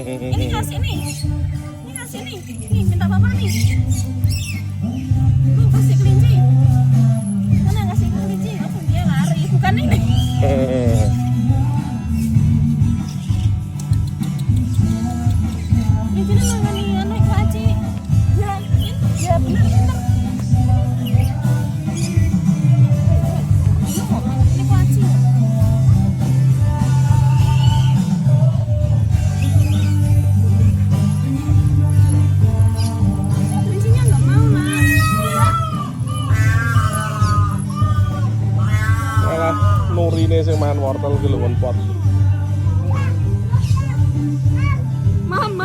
Ini kasih nih. Ini kasih nih. Nih minta papa nih. Tuh kasih kelinci. Mana kasih kelinci? Oh dia lari. Bukan ini. Ini sini mana nih anak kuaci. Ya, ya benar benar. Ini kuaci. Kelincinya nggak mau nak. Malah Nurine sing mangan wortel ki lho kon pot. Mam.